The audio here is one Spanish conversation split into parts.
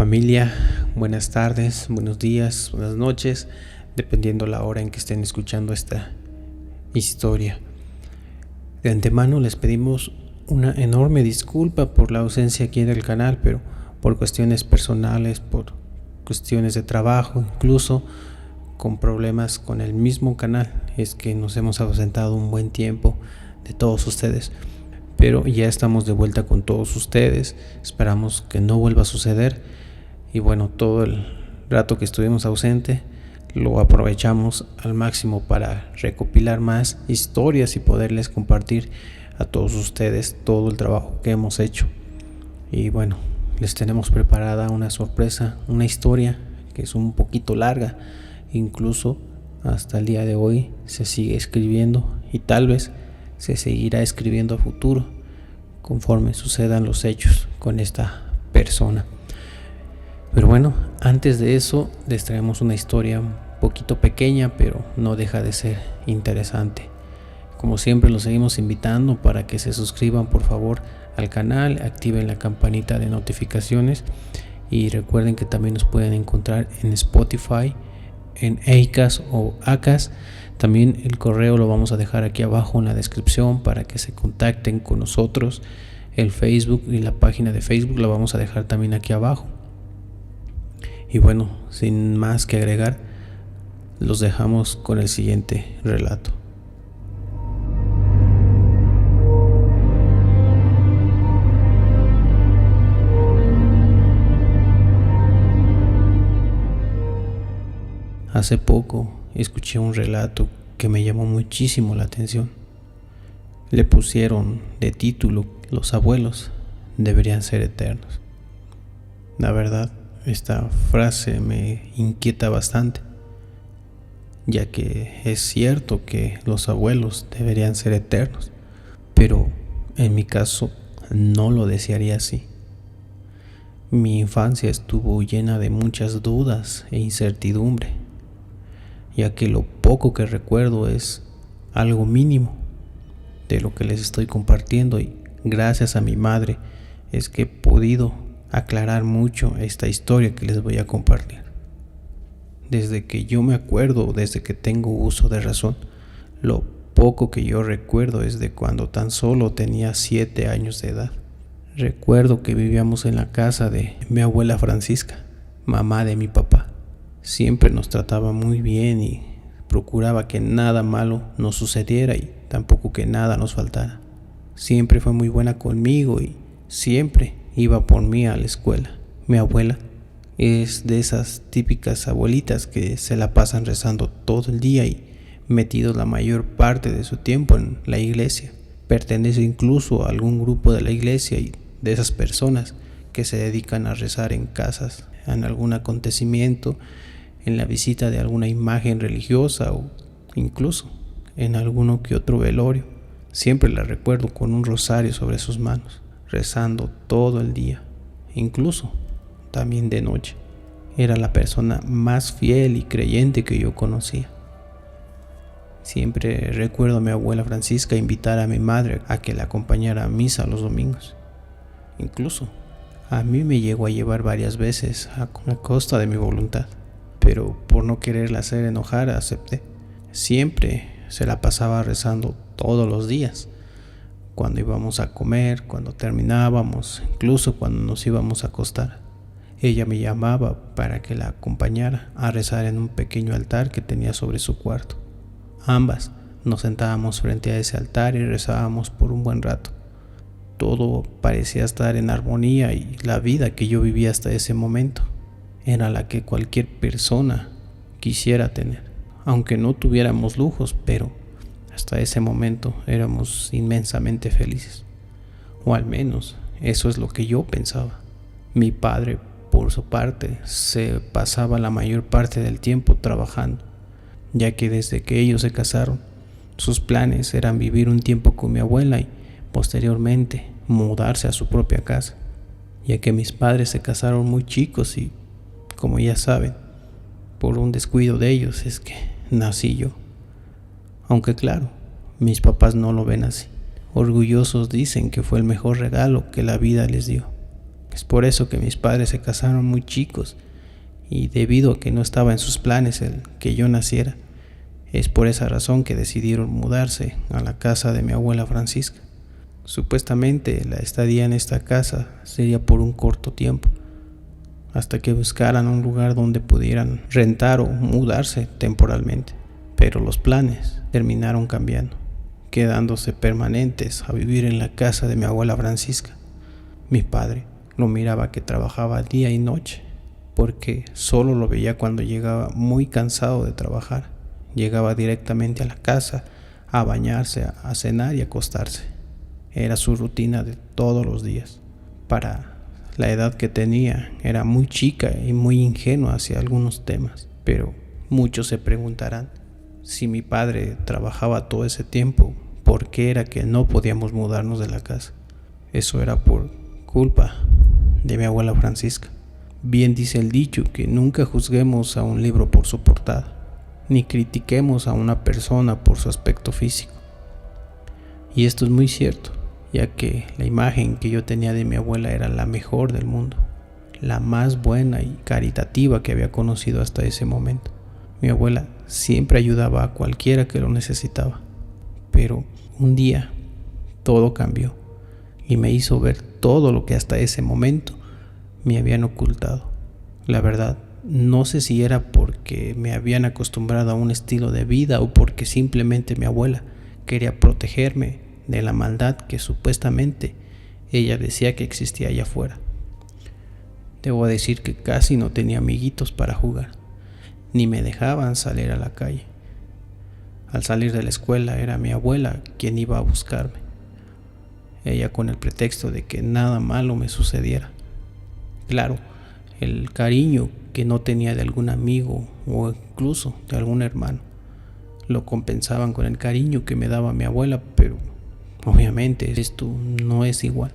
Familia, buenas tardes, buenos días, buenas noches, dependiendo la hora en que estén escuchando esta historia. De antemano les pedimos una enorme disculpa por la ausencia aquí del canal, pero por cuestiones personales, por cuestiones de trabajo, incluso con problemas con el mismo canal, es que nos hemos ausentado un buen tiempo de todos ustedes. Pero ya estamos de vuelta con todos ustedes, esperamos que no vuelva a suceder. Y bueno, todo el rato que estuvimos ausente lo aprovechamos al máximo para recopilar más historias y poderles compartir a todos ustedes todo el trabajo que hemos hecho. Y bueno, les tenemos preparada una sorpresa, una historia que es un poquito larga, incluso hasta el día de hoy se sigue escribiendo y tal vez se seguirá escribiendo a futuro conforme sucedan los hechos con esta persona. Pero bueno, antes de eso les traemos una historia un poquito pequeña, pero no deja de ser interesante. Como siempre los seguimos invitando para que se suscriban por favor al canal, activen la campanita de notificaciones y recuerden que también nos pueden encontrar en Spotify, en Acast o Acast. También el correo lo vamos a dejar aquí abajo en la descripción para que se contacten con nosotros. El Facebook y la página de Facebook la vamos a dejar también aquí abajo. Y bueno, sin más que agregar, los dejamos con el siguiente relato. Hace poco escuché un relato que me llamó muchísimo la atención. Le pusieron de título: Los abuelos deberían ser eternos. La verdad, esta frase me inquieta bastante, ya que es cierto que los abuelos deberían ser eternos, pero en mi caso no lo desearía así. Mi infancia estuvo llena de muchas dudas e incertidumbre, ya que lo poco que recuerdo es algo mínimo de lo que les estoy compartiendo, y gracias a mi madre es que he podido aclarar mucho esta historia que les voy a compartir. Desde que yo me acuerdo, desde que tengo uso de razón, lo poco que yo recuerdo es de cuando tan solo tenía 7 años de edad. Recuerdo que vivíamos en la casa de mi abuela Francisca, mamá de mi papá. Siempre nos trataba muy bien y procuraba que nada malo nos sucediera y tampoco que nada nos faltara. Siempre fue muy buena conmigo y siempre iba por mí a la escuela. Mi abuela es de esas típicas abuelitas que se la pasan rezando todo el día y metidos la mayor parte de su tiempo en la iglesia. Pertenece incluso a algún grupo de la iglesia y de esas personas que se dedican a rezar en casas, en algún acontecimiento, en la visita de alguna imagen religiosa o incluso en alguno que otro velorio. Siempre la recuerdo con un rosario sobre sus manos, rezando todo el día, incluso también de noche. Era la persona más fiel y creyente que yo conocía. Siempre recuerdo a mi abuela Francisca invitar a mi madre a que la acompañara a misa los domingos. Incluso a mí me llegó a llevar varias veces a costa de mi voluntad, pero por no quererla hacer enojar acepté. Siempre se la pasaba rezando todos los días, cuando íbamos a comer, cuando terminábamos, incluso cuando nos íbamos a acostar. Ella me llamaba para que la acompañara a rezar en un pequeño altar que tenía sobre su cuarto. Ambas nos sentábamos frente a ese altar y rezábamos por un buen rato. Todo parecía estar en armonía y la vida que yo vivía hasta ese momento era la que cualquier persona quisiera tener. Aunque no tuviéramos lujos, pero hasta ese momento éramos inmensamente felices. O al menos eso es lo que yo pensaba. Mi padre, por su parte, se pasaba la mayor parte del tiempo trabajando, ya que desde que ellos se casaron, sus planes eran vivir un tiempo con mi abuela y posteriormente mudarse a su propia casa, ya que mis padres se casaron muy chicos y, como ya saben, por un descuido de ellos es que nací yo. Aunque claro, mis papás no lo ven así. Orgullosos dicen que fue el mejor regalo que la vida les dio. Es por eso que mis padres se casaron muy chicos y debido a que no estaba en sus planes el que yo naciera, es por esa razón que decidieron mudarse a la casa de mi abuela Francisca. Supuestamente la estadía en esta casa sería por un corto tiempo, hasta que buscaran un lugar donde pudieran rentar o mudarse temporalmente. Pero los planes terminaron cambiando, quedándose permanentes a vivir en la casa de mi abuela Francisca. Mi padre lo miraba que trabajaba día y noche, porque solo lo veía cuando llegaba muy cansado de trabajar. Llegaba directamente a la casa a bañarse, a cenar y acostarse. Era su rutina de todos los días. Para la edad que tenía, era muy chica y muy ingenua hacia algunos temas. Pero muchos se preguntarán, si mi padre trabajaba todo ese tiempo, ¿por qué era que no podíamos mudarnos de la casa? Eso era por culpa de mi abuela Francisca. Bien dice el dicho que nunca juzguemos a un libro por su portada, ni critiquemos a una persona por su aspecto físico. Y esto es muy cierto, ya que la imagen que yo tenía de mi abuela era la mejor del mundo, la más buena y caritativa que había conocido hasta ese momento. Mi abuela siempre ayudaba a cualquiera que lo necesitaba, pero un día todo cambió y me hizo ver todo lo que hasta ese momento me habían ocultado. La verdad, no sé si era porque me habían acostumbrado a un estilo de vida o porque simplemente mi abuela quería protegerme de la maldad que supuestamente ella decía que existía allá afuera. Debo decir que casi no tenía amiguitos para jugar, ni me dejaban salir a la calle. Al salir de la escuela era mi abuela quien iba a buscarme, ella con el pretexto de que nada malo me sucediera. Claro, el cariño que no tenía de algún amigo o incluso de algún hermano lo compensaban con el cariño que me daba mi abuela, pero obviamente esto no es igual.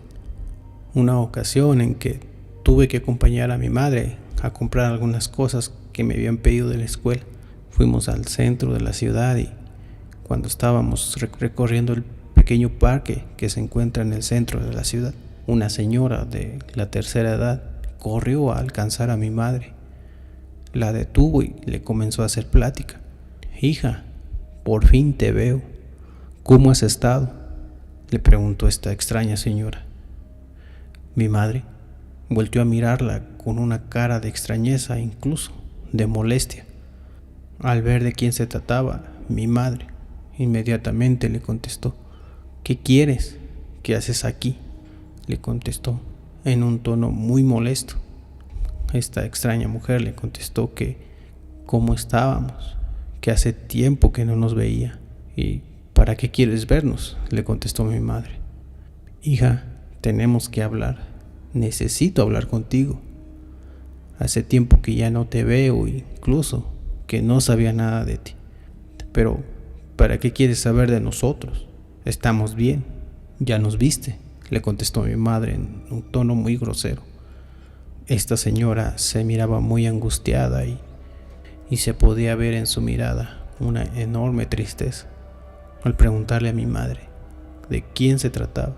Una ocasión en que tuve que acompañar a mi madre a comprar algunas cosas que me habían pedido de la escuela. Fuimos al centro de la ciudad y cuando estábamos recorriendo el pequeño parque que se encuentra en el centro de la ciudad, una señora de la tercera edad corrió a alcanzar a mi madre. La detuvo y le comenzó a hacer plática. «Hija, por fin te veo. ¿Cómo has estado?», le preguntó esta extraña señora. Mi madre volteó a mirarla con una cara de extrañeza e incluso de molestia. Al ver de quién se trataba, mi madre inmediatamente le contestó: «¿Qué quieres? ¿Qué haces aquí?», le contestó en un tono muy molesto. Esta extraña mujer le contestó que cómo estábamos, que hace tiempo que no nos veía. «¿Y para qué quieres vernos?», le contestó mi madre. «Hija, tenemos que hablar. Necesito hablar contigo. Hace tiempo que ya no te veo, incluso que no sabía nada de ti. Pero, ¿para qué quieres saber de nosotros? Estamos bien. Ya nos viste», le contestó mi madre en un tono muy grosero. Esta señora se miraba muy angustiada y se podía ver en su mirada una enorme tristeza. Al preguntarle a mi madre de quién se trataba,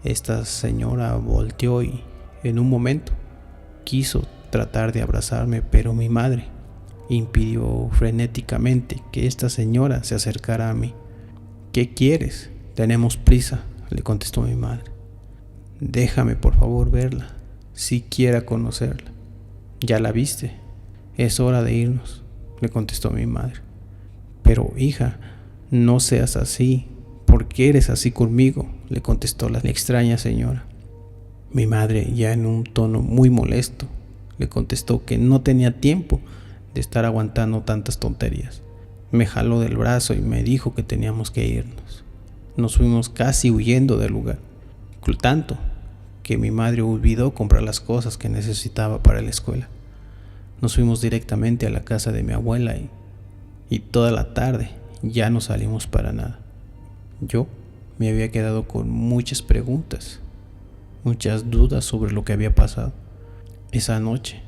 esta señora volteó y en un momento quiso tratar de abrazarme, pero mi madre impidió frenéticamente que esta señora se acercara a mí. «¿Qué quieres? Tenemos prisa», le contestó mi madre. «Déjame por favor verla, siquiera conocerla». «Ya la viste, es hora de irnos», le contestó mi madre. «Pero hija, no seas así. ¿Por qué eres así conmigo?», le contestó la extraña señora. Mi madre, ya en un tono muy molesto, le contestó que no tenía tiempo de estar aguantando tantas tonterías. Me jaló del brazo y me dijo que teníamos que irnos. Nos fuimos casi huyendo del lugar, tanto que mi madre olvidó comprar las cosas que necesitaba para la escuela. Nos fuimos directamente a la casa de mi abuela y toda la tarde ya no salimos para nada. Yo me había quedado con muchas preguntas, muchas dudas sobre lo que había pasado. Esa noche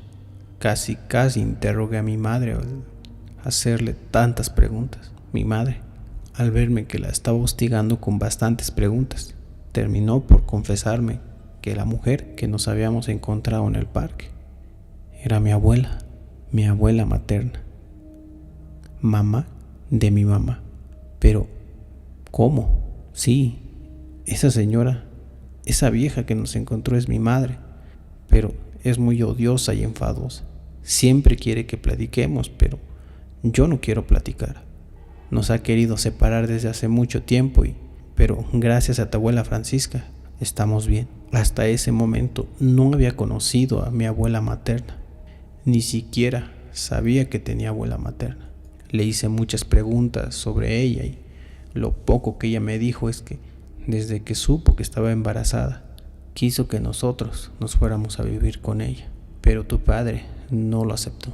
casi interrogué a mi madre al hacerle tantas preguntas. Mi madre, al verme que la estaba hostigando con bastantes preguntas, terminó por confesarme que la mujer que nos habíamos encontrado en el parque era mi abuela materna, mamá de mi mamá. Pero, ¿cómo? Sí, esa señora, esa vieja que nos encontró es mi madre, pero es muy odiosa y enfadosa. Siempre quiere que platiquemos, pero yo no quiero platicar. Nos ha querido separar desde hace mucho tiempo, pero gracias a tu abuela Francisca estamos bien. Hasta ese momento no había conocido a mi abuela materna. Ni siquiera sabía que tenía abuela materna. Le hice muchas preguntas sobre ella y lo poco que ella me dijo es que desde que supo que estaba embarazada, quiso que nosotros nos fuéramos a vivir con ella, pero tu padre no lo aceptó.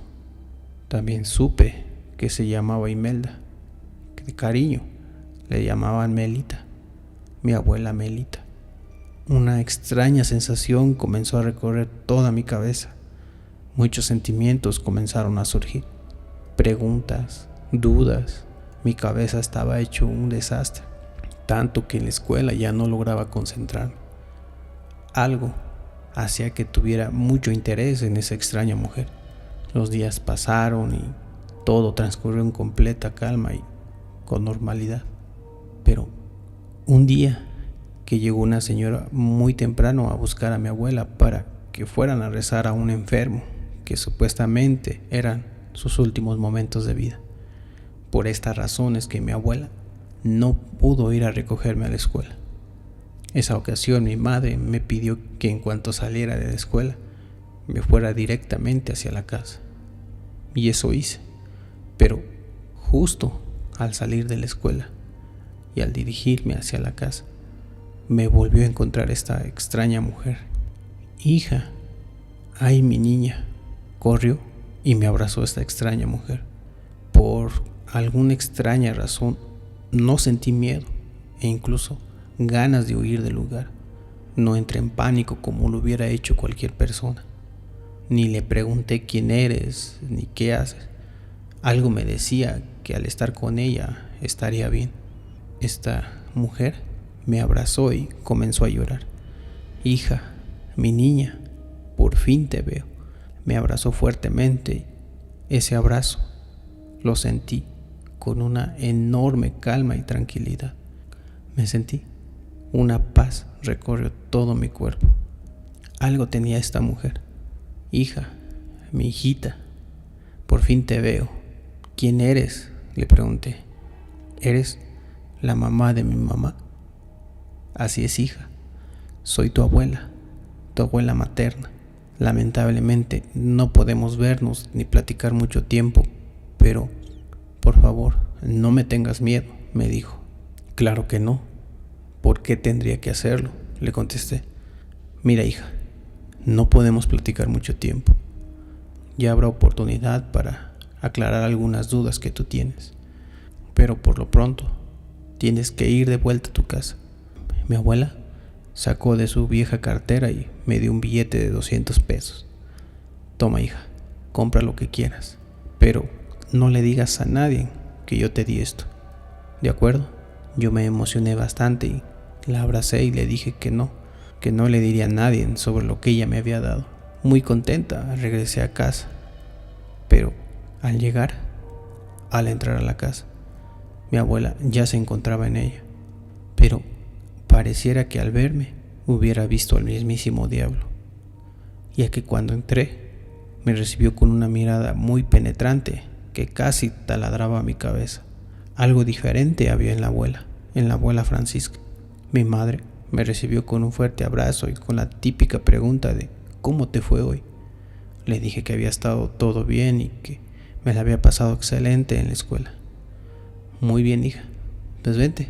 También supe que se llamaba Imelda, que de cariño le llamaban Melita, mi abuela Melita. Una extraña sensación comenzó a recorrer toda mi cabeza. Muchos sentimientos comenzaron a surgir. Preguntas, dudas. Mi cabeza estaba hecho un desastre, tanto que en la escuela ya no lograba concentrarme. Algo hacía que tuviera mucho interés en esa extraña mujer. Los días pasaron y todo transcurrió en completa calma y con normalidad. Pero un día que llegó una señora muy temprano a buscar a mi abuela para que fueran a rezar a un enfermo que supuestamente eran sus últimos momentos de vida. Por estas razones que mi abuela no pudo ir a recogerme a la escuela. Esa ocasión mi madre me pidió que en cuanto saliera de la escuela me fuera directamente hacia la casa. Y eso hice. Pero justo al salir de la escuela y al dirigirme hacia la casa, me volvió a encontrar esta extraña mujer. Hija, ay mi niña, corrió y me abrazó esta extraña mujer. Por alguna extraña razón no sentí miedo e incluso ganas de huir del lugar. No entré en pánico como lo hubiera hecho cualquier persona. Ni le pregunté quién eres ni qué haces. Algo me decía que al estar con ella estaría bien. Esta mujer me abrazó y comenzó a llorar. Hija, mi niña, por fin te veo. Me abrazó fuertemente. Ese abrazo lo sentí con una enorme calma y tranquilidad. Me sentí una paz recorrió todo mi cuerpo. Algo tenía esta mujer. Hija, mi hijita, por fin te veo. ¿Quién eres?, le pregunté. ¿Eres la mamá de mi mamá? Así es, hija. Soy tu abuela materna. Lamentablemente no podemos vernos ni platicar mucho tiempo, pero por favor, no me tengas miedo, me dijo. Claro que no. ¿Por qué tendría que hacerlo?, le contesté. Mira, hija, no podemos platicar mucho tiempo. Ya habrá oportunidad para aclarar algunas dudas que tú tienes. Pero por lo pronto, tienes que ir de vuelta a tu casa. Mi abuela sacó de su vieja cartera y me dio un billete de 200 pesos. Toma, hija, compra lo que quieras, pero no le digas a nadie que yo te di esto. ¿De acuerdo? Yo me emocioné bastante y la abracé y le dije que no le diría a nadie sobre lo que ella me había dado. Muy contenta, regresé a casa. Pero al entrar a la casa, mi abuela ya se encontraba en ella. Pero pareciera que al verme hubiera visto al mismísimo diablo, ya que cuando entré me recibió con una mirada muy penetrante que casi taladraba mi cabeza. Algo diferente había en la abuela Francisca. Mi madre me recibió con un fuerte abrazo y con la típica pregunta de ¿cómo te fue hoy? Le dije que había estado todo bien y que me la había pasado excelente en la escuela. Muy bien, hija, pues vente,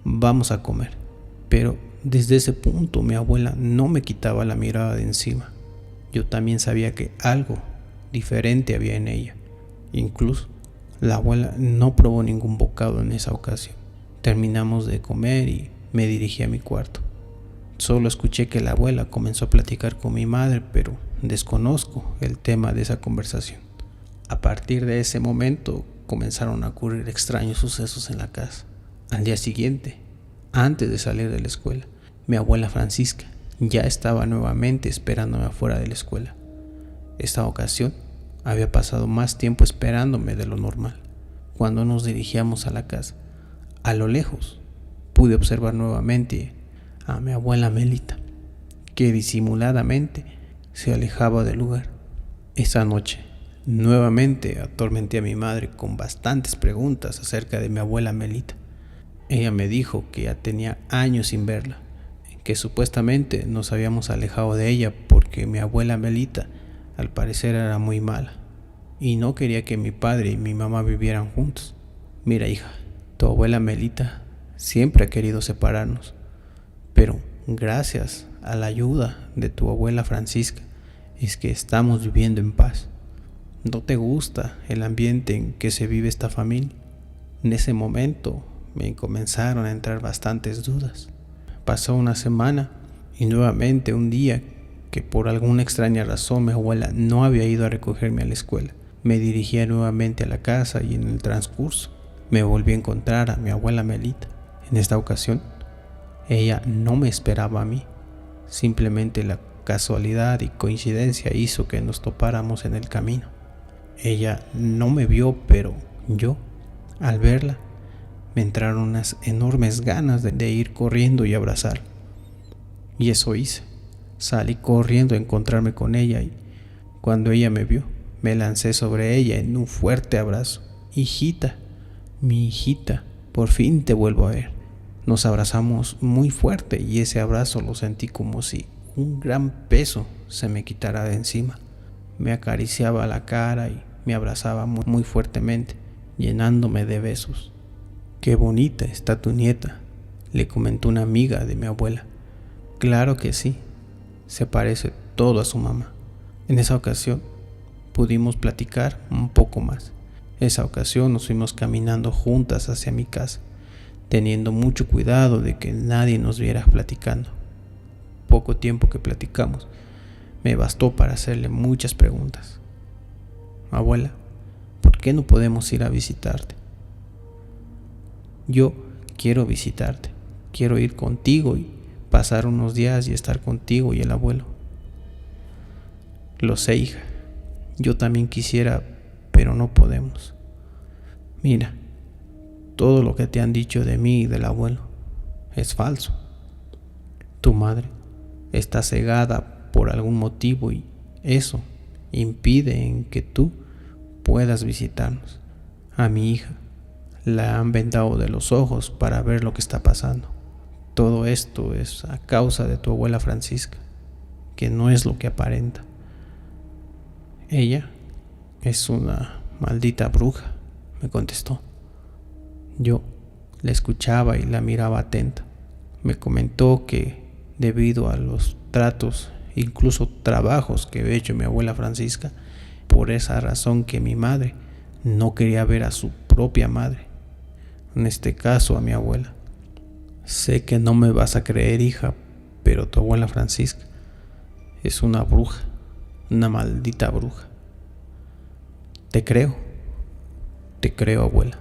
vamos a comer. Pero desde ese punto mi abuela no me quitaba la mirada de encima. Yo también sabía que algo diferente había en ella. Incluso la abuela no probó ningún bocado en esa ocasión. Terminamos de comer y me dirigí a mi cuarto. Solo escuché que la abuela comenzó a platicar con mi madre, pero desconozco el tema de esa conversación. A partir de ese momento comenzaron a ocurrir extraños sucesos en la casa. Al día siguiente, antes de salir de la escuela, mi abuela Francisca ya estaba nuevamente esperándome afuera de la escuela. Esta ocasión había pasado más tiempo esperándome de lo normal. Cuando nos dirigíamos a la casa, a lo lejos pude observar nuevamente a mi abuela Melita, que disimuladamente se alejaba del lugar. Esa noche nuevamente atormenté a mi madre con bastantes preguntas acerca de mi abuela Melita. Ella me dijo que ya tenía años sin verla, que supuestamente nos habíamos alejado de ella porque mi abuela Melita al parecer era muy mala y no quería que mi padre y mi mamá vivieran juntos. Mira, hija, tu abuela Melita siempre ha querido separarnos, pero gracias a la ayuda de tu abuela Francisca es que estamos viviendo en paz. ¿No te gusta el ambiente en que se vive esta familia? En ese momento me comenzaron a entrar bastantes dudas. Pasó una semana y nuevamente un día que por alguna extraña razón mi abuela no había ido a recogerme a la escuela. Me dirigía nuevamente a la casa y en el transcurso me volví a encontrar a mi abuela Melita. En esta ocasión, ella no me esperaba a mí. Simplemente la casualidad y coincidencia hizo que nos topáramos en el camino. Ella no me vio, pero yo, al verla, me entraron unas enormes ganas de ir corriendo y abrazarla. Y eso hice. Salí corriendo a encontrarme con ella y cuando ella me vio, me lancé sobre ella en un fuerte abrazo. Hijita, mi hijita, por fin te vuelvo a ver. Nos abrazamos muy fuerte y ese abrazo lo sentí como si un gran peso se me quitara de encima. Me acariciaba la cara y me abrazaba muy fuertemente, llenándome de besos. Qué bonita está tu nieta, le comentó una amiga de mi abuela. Claro que sí, se parece todo a su mamá. En esa ocasión pudimos platicar un poco más. Esa ocasión nos fuimos caminando juntas hacia mi casa, teniendo mucho cuidado de que nadie nos viera platicando. Poco tiempo que platicamos me bastó para hacerle muchas preguntas. Abuela, ¿por qué no podemos ir a visitarte? Yo quiero visitarte, quiero ir contigo y pasar unos días y estar contigo y el abuelo. Lo sé, hija, yo también quisiera, pero no podemos. Mira, todo lo que te han dicho de mí y del abuelo es falso. Tu madre está cegada por algún motivo y eso impide en que tú puedas visitarnos. A mi hija la han vendado de los ojos para ver lo que está pasando. Todo esto es a causa de tu abuela Francisca, que no es lo que aparenta. Ella es una maldita bruja, me contestó. Yo la escuchaba y la miraba atenta. Me comentó que debido a los tratos, incluso trabajos que había hecho mi abuela Francisca, por esa razón que mi madre no quería ver a su propia madre, en este caso a mi abuela. Sé que no me vas a creer, hija, pero tu abuela Francisca es una bruja, una maldita bruja. Te creo, abuela,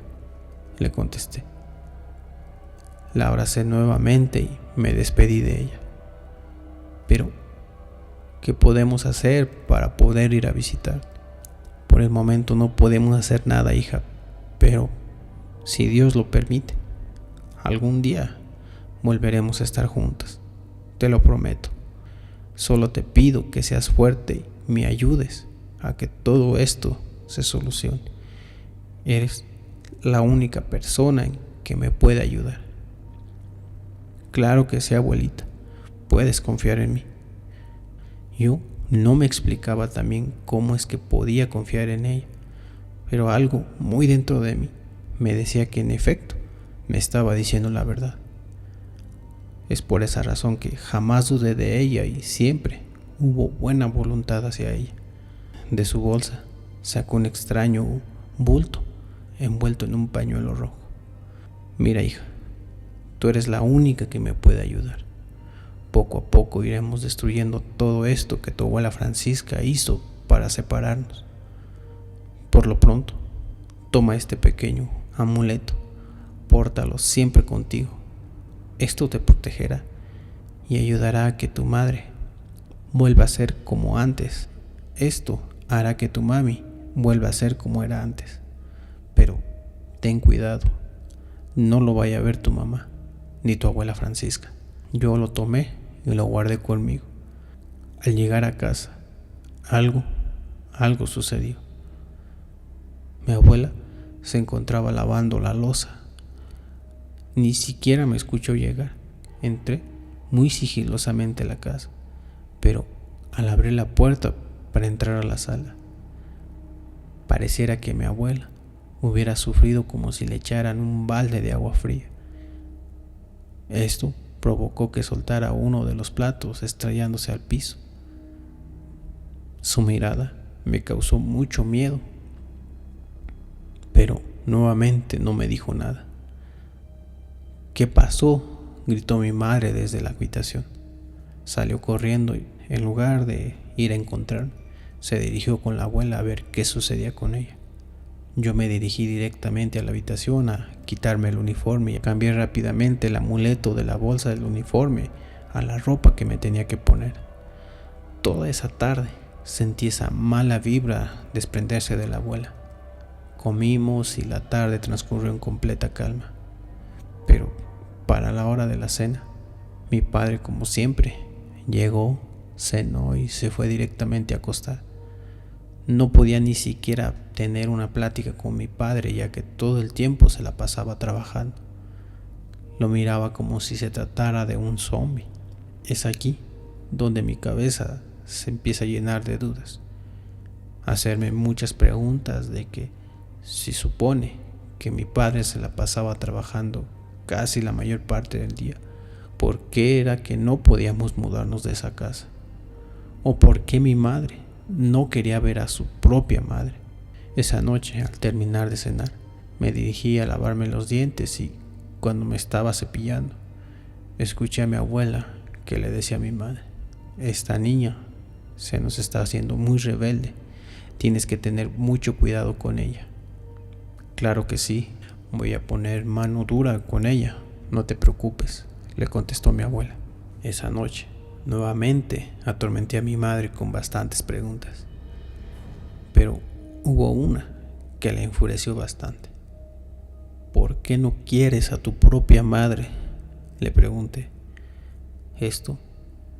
le contesté. La abracé nuevamente y me despedí de ella. Pero, ¿qué podemos hacer para poder ir a visitar? Por el momento no podemos hacer nada, hija, pero si Dios lo permite, algún día volveremos a estar juntas. Te lo prometo. Solo te pido que seas fuerte y me ayudes a que todo esto se solucione. Eres la única persona en que me puede ayudar. Claro que sí, abuelita. Puedes confiar en mí. Yo no me explicaba también cómo es que podía confiar en ella, pero algo muy dentro de mí me decía que en efecto me estaba diciendo la verdad. Es por esa razón que jamás dudé de ella y siempre hubo buena voluntad hacia ella. De su bolsa sacó un extraño bulto envuelto en un pañuelo rojo. Mira, hija, tú eres la única que me puede ayudar. Poco a poco iremos destruyendo todo esto que tu abuela Francisca hizo para separarnos. Por lo pronto, toma este pequeño amuleto, pórtalo siempre contigo. Esto te protegerá y ayudará a que tu madre vuelva a ser como antes. Esto hará que tu mami vuelva a ser como era antes. Pero ten cuidado, no lo vaya a ver tu mamá ni tu abuela Francisca. Yo lo tomé y lo guardé conmigo. Al llegar a casa, algo sucedió. Mi abuela se encontraba lavando la loza. Ni siquiera me escuchó llegar. Entré muy sigilosamente a la casa, pero al abrir la puerta para entrar a la sala, pareciera que mi abuela hubiera sufrido como si le echaran un balde de agua fría. Esto provocó que soltara uno de los platos estrellándose al piso. Su mirada me causó mucho miedo, pero nuevamente no me dijo nada. ¿Qué pasó?, gritó mi madre desde la habitación. Salió corriendo y, en lugar de ir a encontrarme, se dirigió con la abuela a ver qué sucedía con ella. Yo me dirigí directamente a la habitación a quitarme el uniforme y a cambiar rápidamente el amuleto de la bolsa del uniforme a la ropa que me tenía que poner. Toda esa tarde sentí esa mala vibra desprenderse de la abuela. Comimos y la tarde transcurrió en completa calma. Pero para la hora de la cena, mi padre, como siempre, llegó, cenó y se fue directamente a acostar. No podía ni siquiera tener una plática con mi padre, ya que todo el tiempo se la pasaba trabajando. Lo miraba como si se tratara de un zombie. Es aquí donde mi cabeza se empieza a llenar de dudas, hacerme muchas preguntas de que si supone que mi padre se la pasaba trabajando casi la mayor parte del día, ¿por qué era que no podíamos mudarnos de esa casa? ¿O por qué mi madre no quería ver a su propia madre? Esa noche, al terminar de cenar, me dirigí a lavarme los dientes y cuando me estaba cepillando, escuché a mi abuela que le decía a mi madre: esta niña se nos está haciendo muy rebelde, tienes que tener mucho cuidado con ella. Claro que sí, voy a poner mano dura con ella, no te preocupes, le contestó mi abuela. Esa noche, nuevamente atormenté a mi madre con bastantes preguntas, pero hubo una que la enfureció bastante. ¿Por qué no quieres a tu propia madre?, le pregunté. Esto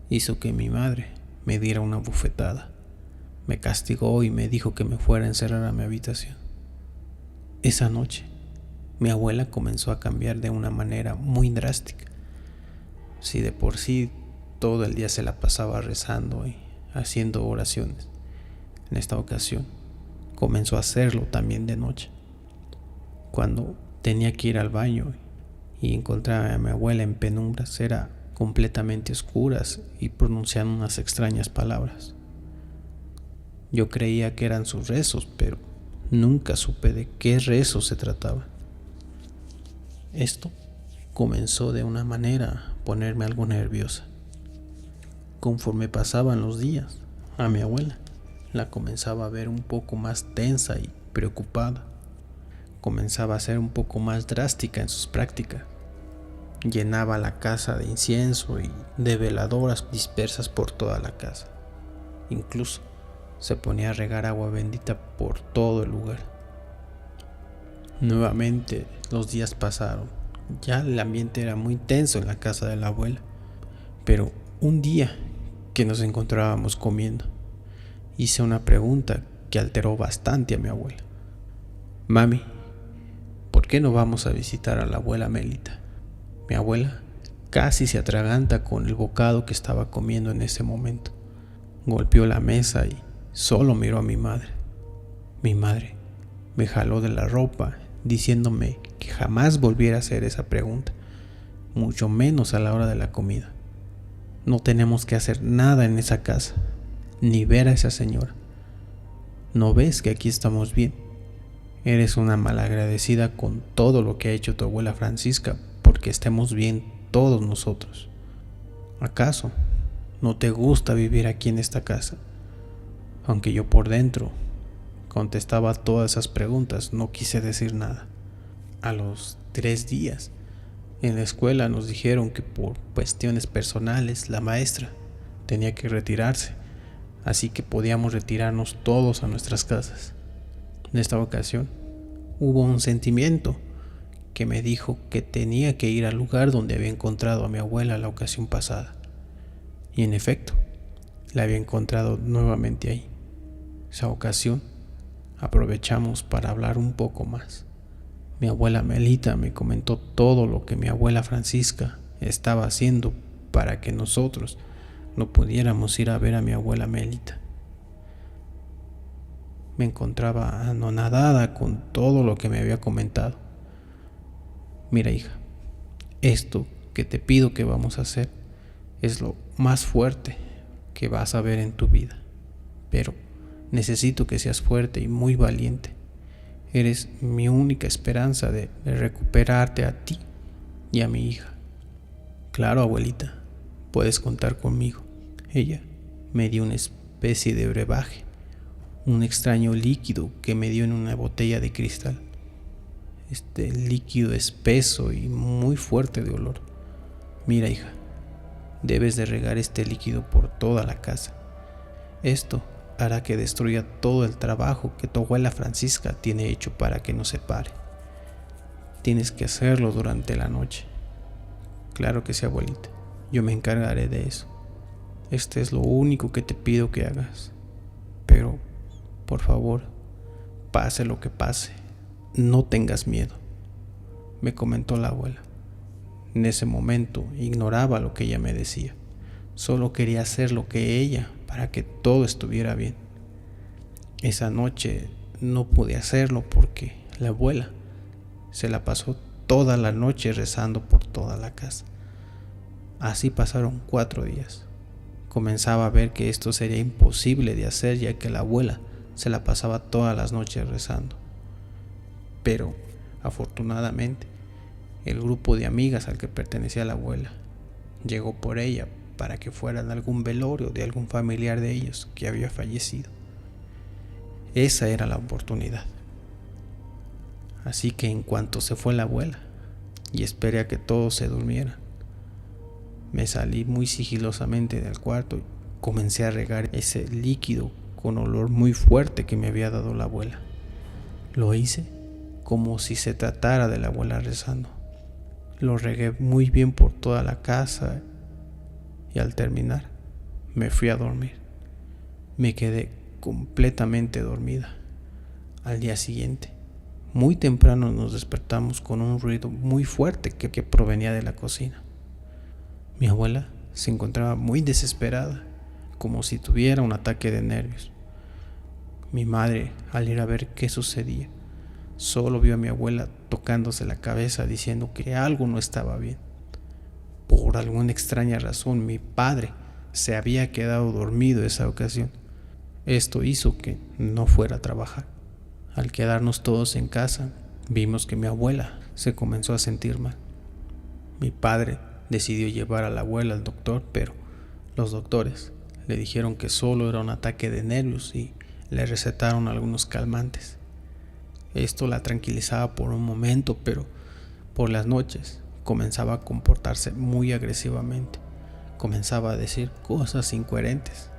hizo que mi madre me diera una bofetada. Me castigó y me dijo que me fuera a encerrar a mi habitación. Esa noche, mi abuela comenzó a cambiar de una manera muy drástica. Si de por sí todo el día se la pasaba rezando y haciendo oraciones, en esta ocasión comenzó a hacerlo también de noche. Cuando tenía que ir al baño y encontraba a mi abuela en penumbras, era completamente oscuras y pronunciando unas extrañas palabras. Yo creía que eran sus rezos, pero nunca supe de qué rezos se trataba. Esto comenzó de una manera a ponerme algo nerviosa. Conforme pasaban los días, a mi abuela la comenzaba a ver un poco más tensa y preocupada. Comenzaba a ser un poco más drástica en sus prácticas. Llenaba la casa de incienso y de veladoras dispersas por toda la casa. Incluso se ponía a regar agua bendita por todo el lugar. Nuevamente los días pasaron. Ya el ambiente era muy tenso en la casa de la abuela. Pero un día que nos encontrábamos comiendo, hice una pregunta que alteró bastante a mi abuela. Mami, ¿por qué no vamos a visitar a la abuela Melita? Mi abuela casi se atraganta con el bocado que estaba comiendo en ese momento. Golpeó la mesa y solo miró a mi madre. Mi madre me jaló de la ropa diciéndome que jamás volviera a hacer esa pregunta, mucho menos a la hora de la comida. No tenemos que hacer nada en esa casa, ni ver a esa señora. ¿No ves que aquí estamos bien? Eres una malagradecida con todo lo que ha hecho tu abuela Francisca porque estemos bien todos nosotros. ¿Acaso no te gusta vivir aquí en esta casa? Aunque yo por dentro contestaba todas esas preguntas, no quise decir nada. A los 3 días En la escuela nos dijeron que por cuestiones personales la maestra tenía que retirarse, así que podíamos retirarnos todos a nuestras casas. En esta ocasión hubo un sentimiento que me dijo que tenía que ir al lugar donde había encontrado a mi abuela la ocasión pasada. Y en efecto, la había encontrado nuevamente ahí. Esa ocasión aprovechamos para hablar un poco más. Mi abuela Melita me comentó todo lo que mi abuela Francisca estaba haciendo para que nosotros no pudiéramos ir a ver a mi abuela Melita. Me encontraba anonadada con todo lo que me había comentado. Mira, hija, esto que te pido que vamos a hacer es lo más fuerte que vas a ver en tu vida, pero necesito que seas fuerte y muy valiente. Eres mi única esperanza de recuperarte a ti y a mi hija. Claro, abuelita, puedes contar conmigo. Ella me dio una especie de brebaje, un extraño líquido que me dio en una botella de cristal. Este líquido espeso y muy fuerte de olor. Mira, hija, debes de regar este líquido por toda la casa. Esto hará que destruya todo el trabajo que tu abuela Francisca tiene hecho para que nos separe. Tienes que hacerlo durante la noche. Claro que sí, abuelita, yo me encargaré de eso. Este es lo único que te pido que hagas. Pero, por favor, pase lo que pase, no tengas miedo, me comentó la abuela. En ese momento ignoraba lo que ella me decía. Solo quería hacer lo que ella para que todo estuviera bien. Esa noche no pude hacerlo porque la abuela se la pasó toda la noche rezando por toda la casa. Así pasaron 4 días. Comenzaba a ver que esto sería imposible de hacer, ya que la abuela se la pasaba todas las noches rezando. Pero, afortunadamente, el grupo de amigas al que pertenecía la abuela llegó por ella para que fueran a algún velorio de algún familiar de ellos que había fallecido. Esa era la oportunidad. Así que en cuanto se fue la abuela y esperé a que todos se durmieran, me salí muy sigilosamente del cuarto y comencé a regar ese líquido con olor muy fuerte que me había dado la abuela. Lo hice como si se tratara de la abuela rezando. Lo regué muy bien por toda la casa y al terminar me fui a dormir. Me quedé completamente dormida. Al día siguiente, muy temprano, nos despertamos con un ruido muy fuerte que provenía de la cocina. Mi abuela se encontraba muy desesperada, como si tuviera un ataque de nervios. Mi madre, al ir a ver qué sucedía, solo vio a mi abuela tocándose la cabeza diciendo que algo no estaba bien. Por alguna extraña razón, mi padre se había quedado dormido esa ocasión. Esto hizo que no fuera a trabajar. Al quedarnos todos en casa, vimos que mi abuela se comenzó a sentir mal. Mi padre decidió llevar a la abuela al doctor, pero los doctores le dijeron que solo era un ataque de nervios y le recetaron algunos calmantes. Esto la tranquilizaba por un momento, pero por las noches comenzaba a comportarse muy agresivamente. Comenzaba a decir cosas incoherentes.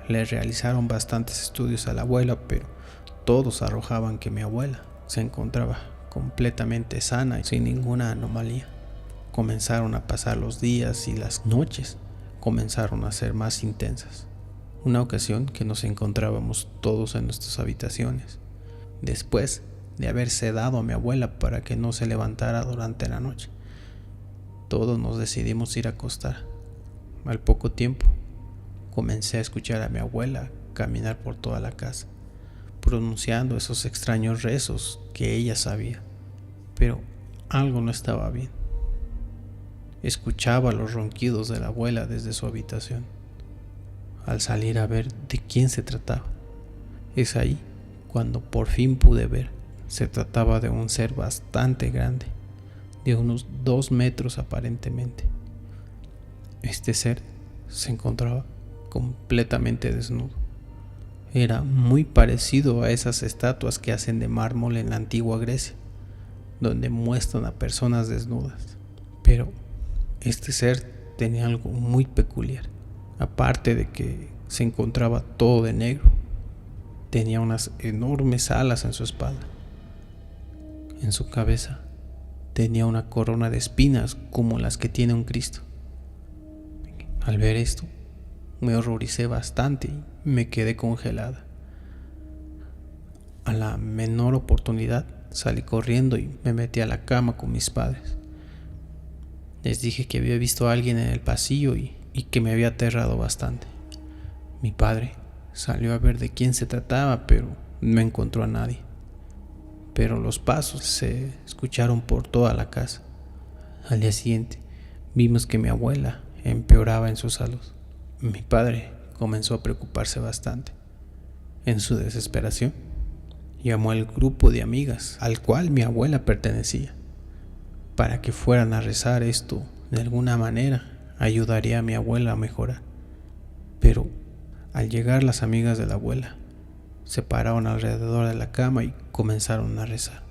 Le realizaron bastantes estudios a la abuela, pero todos arrojaban que mi abuela se encontraba completamente sana y sin ninguna anomalía. Comenzaron a pasar los días y las noches comenzaron a ser más intensas. Una ocasión que nos encontrábamos todos en nuestras habitaciones, después de haber sedado a mi abuela para que no se levantara durante la noche. Todos nos decidimos ir a acostar. Al poco tiempo, comencé a escuchar a mi abuela caminar por toda la casa, pronunciando esos extraños rezos que ella sabía, pero algo no estaba bien. Escuchaba los ronquidos de la abuela desde su habitación. Al salir a ver de quién se trataba, es ahí cuando por fin pude ver. Se trataba de un ser bastante grande, de unos 2 metros aparentemente. Este ser se encontraba completamente desnudo. Era muy parecido a esas estatuas que hacen de mármol en la antigua Grecia, donde muestran a personas desnudas. Pero este ser tenía algo muy peculiar. Aparte de que se encontraba todo de negro, tenía unas enormes alas en su espalda. En su cabeza tenía una corona de espinas como las que tiene un Cristo. Al ver esto, me horroricé bastante y me quedé congelada. A la menor oportunidad salí corriendo y me metí a la cama con mis padres. Les dije que había visto a alguien en el pasillo y que me había aterrado bastante. Mi padre salió a ver de quién se trataba, pero no encontró a nadie. Pero los pasos se escucharon por toda la casa. Al día siguiente vimos que mi abuela empeoraba en su salud. Mi padre comenzó a preocuparse bastante. En su desesperación, llamó al grupo de amigas al cual mi abuela pertenecía para que fueran a rezar. Esto de alguna manera ayudaría a mi abuela a mejorar. Pero al llegar las amigas de la abuela, se pararon alrededor de la cama y comenzaron a rezar.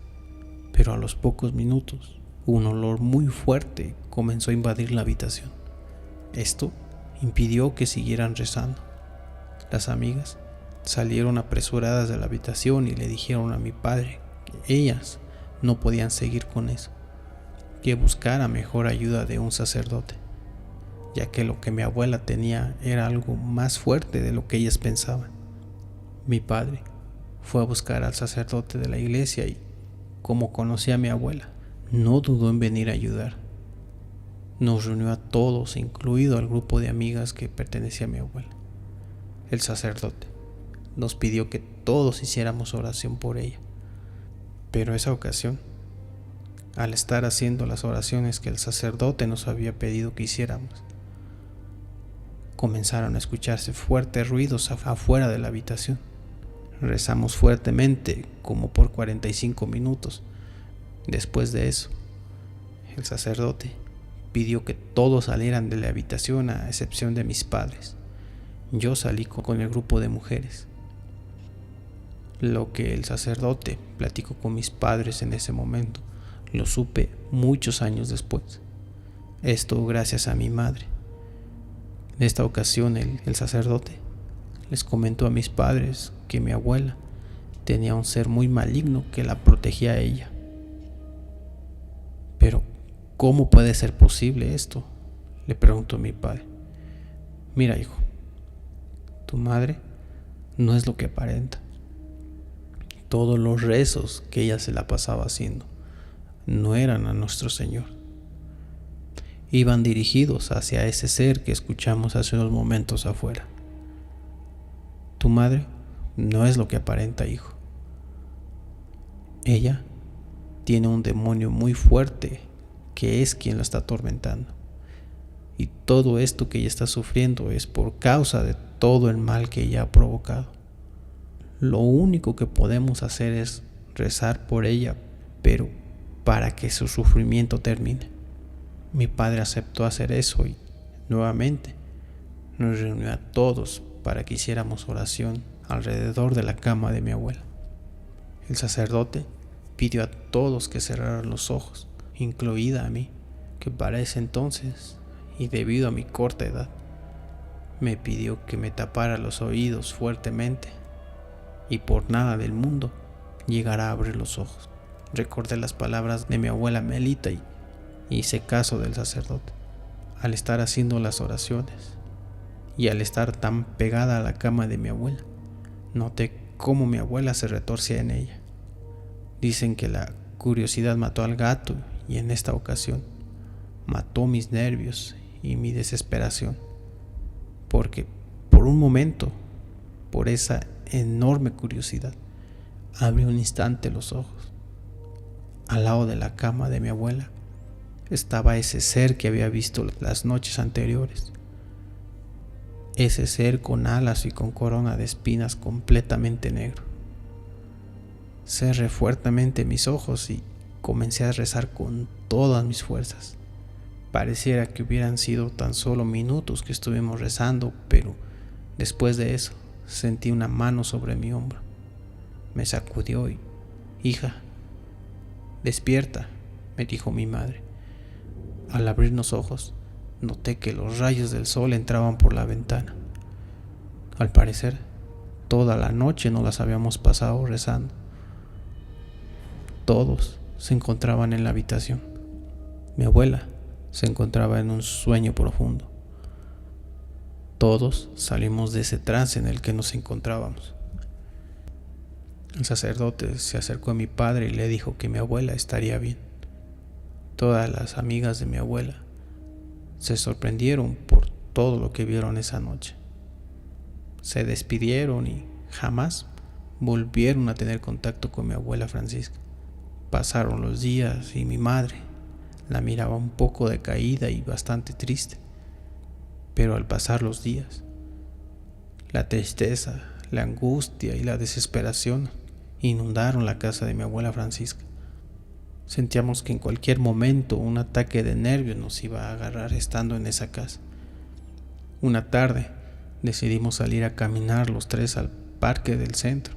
Pero a los pocos minutos, un olor muy fuerte comenzó a invadir la habitación. Esto impidió que siguieran rezando. Las amigas salieron apresuradas de la habitación y le dijeron a mi padre que ellas no podían seguir con eso, que buscara mejor ayuda de un sacerdote, ya que lo que mi abuela tenía era algo más fuerte de lo que ellas pensaban. Mi padre fue a buscar al sacerdote de la iglesia y, como conocía a mi abuela, no dudó en venir a ayudar. Nos reunió a todos, incluido al grupo de amigas que pertenecía a mi abuela. El sacerdote nos pidió que todos hiciéramos oración por ella. Pero esa ocasión, al estar haciendo las oraciones que el sacerdote nos había pedido que hiciéramos, comenzaron a escucharse fuertes ruidos afuera de la habitación. Rezamos fuertemente, como por 45 minutos. Después de eso, el sacerdote pidió que todos salieran de la habitación a excepción de mis padres. Yo salí con el grupo de mujeres. Lo que el sacerdote platicó con mis padres en ese momento, lo supe muchos años después. Esto gracias a mi madre. En esta ocasión el sacerdote les comentó a mis padres que mi abuela tenía un ser muy maligno que la protegía a ella. Pero, ¿cómo puede ser posible esto?, le preguntó mi padre. Mira, hijo, tu madre no es lo que aparenta. Todos los rezos que ella se la pasaba haciendo no eran a nuestro Señor. Iban dirigidos hacia ese ser que escuchamos hace unos momentos afuera. Tu madre no es lo que aparenta, hijo. Ella tiene un demonio muy fuerte que es quien la está atormentando. Y todo esto que ella está sufriendo es por causa de todo el mal que ella ha provocado. Lo único que podemos hacer es rezar por ella, pero para que su sufrimiento termine. Mi padre aceptó hacer eso y nuevamente nos reunió a todos para que hiciéramos oración alrededor de la cama de mi abuela. El sacerdote pidió a todos que cerraran los ojos, incluida a mí, que para ese entonces, y debido a mi corta edad, me pidió que me tapara los oídos fuertemente y por nada del mundo llegara a abrir los ojos. Recordé las palabras de mi abuela Melita y hice caso del sacerdote. Al estar haciendo las oraciones y al estar tan pegada a la cama de mi abuela, noté cómo mi abuela se retorcía en ella. Dicen que la curiosidad mató al gato y en esta ocasión mató mis nervios y mi desesperación, porque por un momento, por esa enorme curiosidad, abrí un instante los ojos. Al lado de la cama de mi abuela estaba ese ser que había visto las noches anteriores. Ese ser con alas y con corona de espinas completamente negro. Cerré fuertemente mis ojos y comencé a rezar con todas mis fuerzas. Pareciera que hubieran sido tan solo minutos que estuvimos rezando, pero después de eso sentí una mano sobre mi hombro. Me sacudió y, hija, despierta, me dijo mi madre. Al abrirnos ojos, noté que los rayos del sol entraban por la ventana. Al parecer, toda la noche nos las habíamos pasado rezando. Todos se encontraban en la habitación. Mi abuela se encontraba en un sueño profundo. Todos salimos de ese trance en el que nos encontrábamos. El sacerdote se acercó a mi padre y le dijo que mi abuela estaría bien. Todas las amigas de mi abuela se sorprendieron por todo lo que vieron esa noche. Se despidieron y jamás volvieron a tener contacto con mi abuela Francisca. Pasaron los días y mi madre la miraba un poco decaída y bastante triste. Pero al pasar los días, la tristeza, la angustia y la desesperación inundaron la casa de mi abuela Francisca. Sentíamos que en cualquier momento un ataque de nervios nos iba a agarrar estando en esa casa. Una tarde decidimos salir a caminar los tres al parque del centro.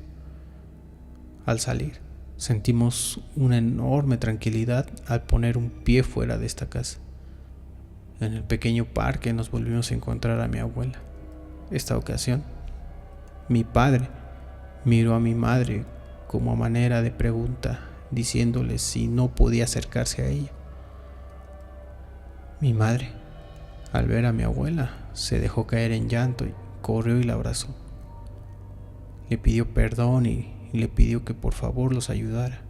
Al salir, sentimos una enorme tranquilidad al poner un pie fuera de esta casa. En el pequeño parque nos volvimos a encontrar a mi abuela. Esta ocasión, mi padre miró a mi madre como a manera de pregunta, diciéndole si no podía acercarse a ella. Mi madre, al ver a mi abuela, se dejó caer en llanto y corrió y la abrazó. Le pidió perdón y le pidió que por favor los ayudara.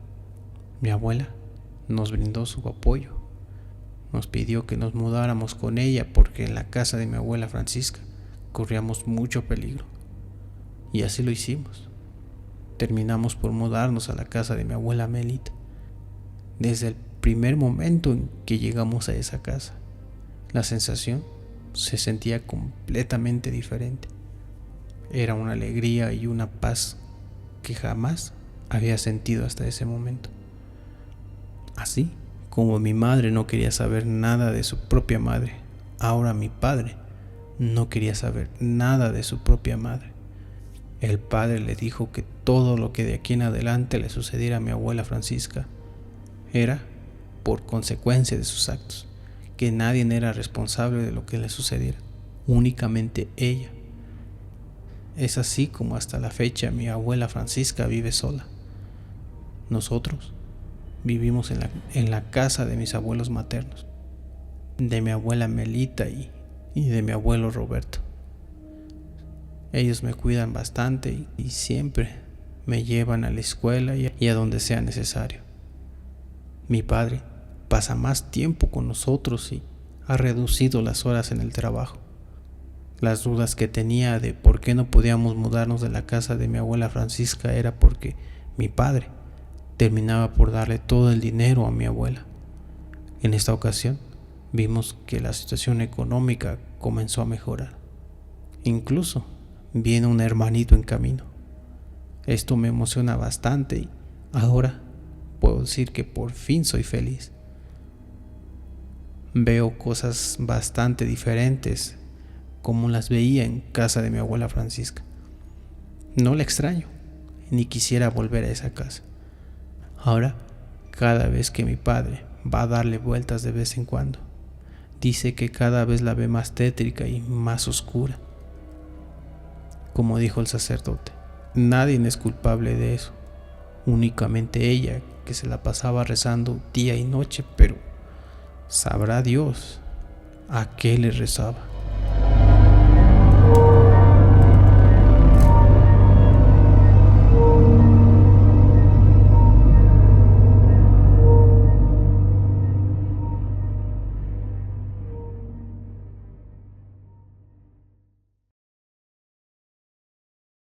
Mi abuela nos brindó su apoyo. Nos pidió que nos mudáramos con ella porque en la casa de mi abuela Francisca corríamos mucho peligro. Y así lo hicimos. Terminamos por mudarnos a la casa de mi abuela Melita. Desde el primer momento en que llegamos a esa casa, la sensación se sentía completamente diferente. Era una alegría y una paz que jamás había sentido hasta ese momento. Así como mi madre no quería saber nada de su propia madre, ahora mi padre no quería saber nada de su propia madre. El padre le dijo que todo lo que de aquí en adelante le sucediera a mi abuela Francisca era por consecuencia de sus actos, que nadie era responsable de lo que le sucediera, únicamente ella. Es así como hasta la fecha mi abuela Francisca vive sola. Nosotros vivimos en la casa de mis abuelos maternos, de mi abuela Melita y de mi abuelo Roberto. Ellos me cuidan bastante y siempre me llevan a la escuela y a donde sea necesario. Mi padre pasa más tiempo con nosotros y ha reducido las horas en el trabajo. Las dudas que tenía de por qué no podíamos mudarnos de la casa de mi abuela Francisca era porque mi padre terminaba por darle todo el dinero a mi abuela. En esta ocasión vimos que la situación económica comenzó a mejorar. Incluso viene un hermanito en camino. Esto me emociona bastante y ahora puedo decir que por fin soy feliz. Veo cosas bastante diferentes como las veía en casa de mi abuela Francisca. No la extraño, ni quisiera volver a esa casa. Ahora, cada vez que mi padre va a darle vueltas de vez en cuando, dice que cada vez la ve más tétrica y más oscura. Como dijo el sacerdote, nadie es culpable de eso, únicamente ella, que se la pasaba rezando día y noche, pero sabrá Dios a qué le rezaba.